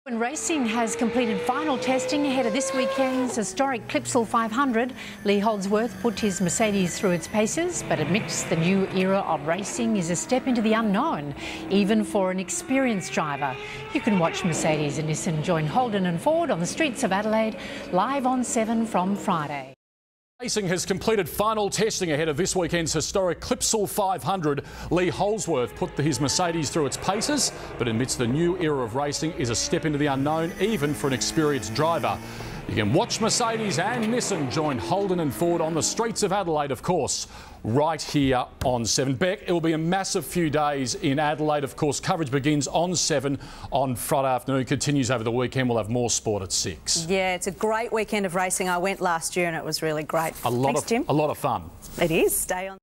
IRWIN Racing has completed final testing ahead of this weekend's historic Clipsal 500. Lee Holdsworth put his Mercedes through its paces, but admits the new era of racing is a step into the unknown, even for an experienced driver. You can watch Mercedes and Nissan join Holden and Ford on the streets of Adelaide, live on 7 from Friday. Racing has completed final testing ahead of this weekend's historic Clipsal 500. Lee Holdsworth put his Mercedes through its paces, but admits the new era of racing is a step into the unknown, even for an experienced driver. You can watch Mercedes and Nissan join Holden and Ford on the streets of Adelaide, of course, right here on 7. Beck, it will be a massive few days in Adelaide. Of course, coverage begins on 7 on Friday afternoon, continues over the weekend. We'll have more sport at 6. Yeah, it's a great weekend of racing. I went last year and it was really great. Thanks, Tim. A lot of fun. It is. Stay on.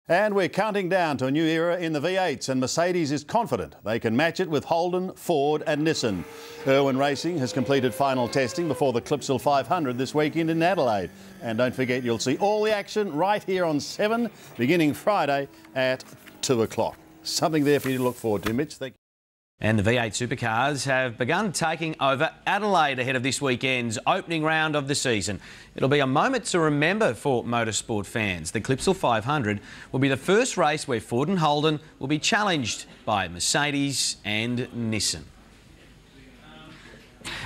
And we're counting down to a new era in the V8s, and Mercedes is confident they can match it with Holden, Ford and Nissan. IRWIN Racing has completed final testing before the Clipsal 500 this weekend in Adelaide. And don't forget, you'll see all the action right here on 7, beginning Friday at 2 o'clock. Something there for you to look forward to, Mitch. Thank you. And the V8 supercars have begun taking over Adelaide ahead of this weekend's opening round of the season. It'll be a moment to remember for motorsport fans. The Clipsal 500 will be the first race where Ford and Holden will be challenged by Mercedes and Nissan.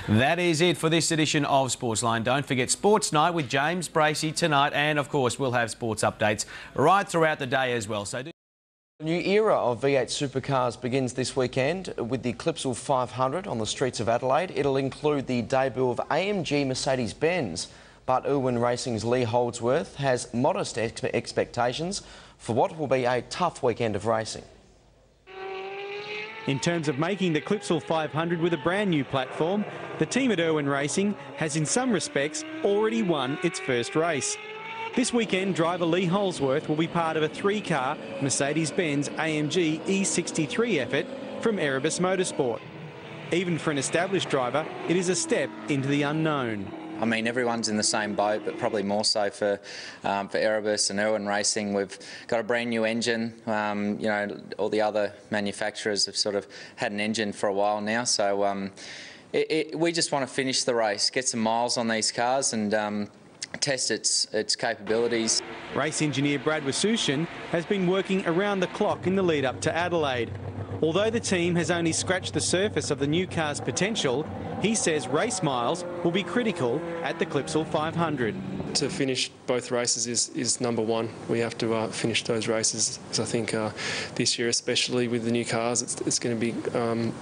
That is it for this edition of Sportsline. Don't forget Sports Night with James Bracey tonight, and of course we'll have sports updates right throughout the day as well. So A new era of V8 supercars begins this weekend with the Clipsal 500 on the streets of Adelaide. It'll include the debut of AMG Mercedes-Benz, but IRWIN Racing's Lee Holdsworth has modest expectations for what will be a tough weekend of racing. In terms of making the Clipsal 500 with a brand new platform, the team at IRWIN Racing has in some respects already won its first race. This weekend, driver Lee Holdsworth will be part of a 3-car Mercedes-Benz AMG E63 effort from Erebus Motorsport. Even for an established driver, it is a step into the unknown. I mean, everyone's in the same boat, but probably more so for Erebus and IRWIN Racing. We've got a brand new engine. You know, all the other manufacturers have sort of had an engine for a while now, so we just want to finish the race, get some miles on these cars, and test its capabilities. Race engineer Brad Wasushin has been working around the clock in the lead up to Adelaide. Although the team has only scratched the surface of the new car's potential, he says race miles will be critical at the Clipsal 500. To finish both races is number one. We have to finish those races, because I think this year, especially with the new cars, it's going to be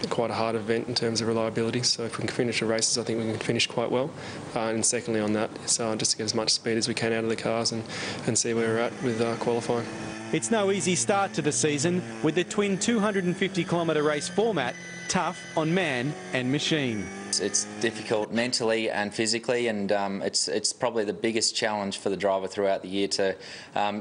quite a hard event in terms of reliability. So if we can finish the races, I think we can finish quite well. And secondly on that, it's just to get as much speed as we can out of the cars and see where we're at with qualifying. It's no easy start to the season with the twin 250-kilometre race format tough on man and machine. It's difficult mentally and physically, and it's probably the biggest challenge for the driver throughout the year to,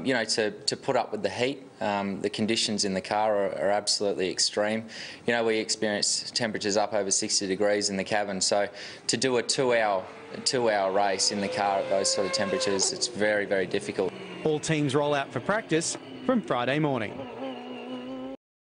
you know, to put up with the heat. The conditions in the car are absolutely extreme. You know, we experience temperatures up over 60 degrees in the cabin, so to do a two-hour race in the car at those sort of temperatures, it's very, very difficult. All teams roll out for practice from Friday morning.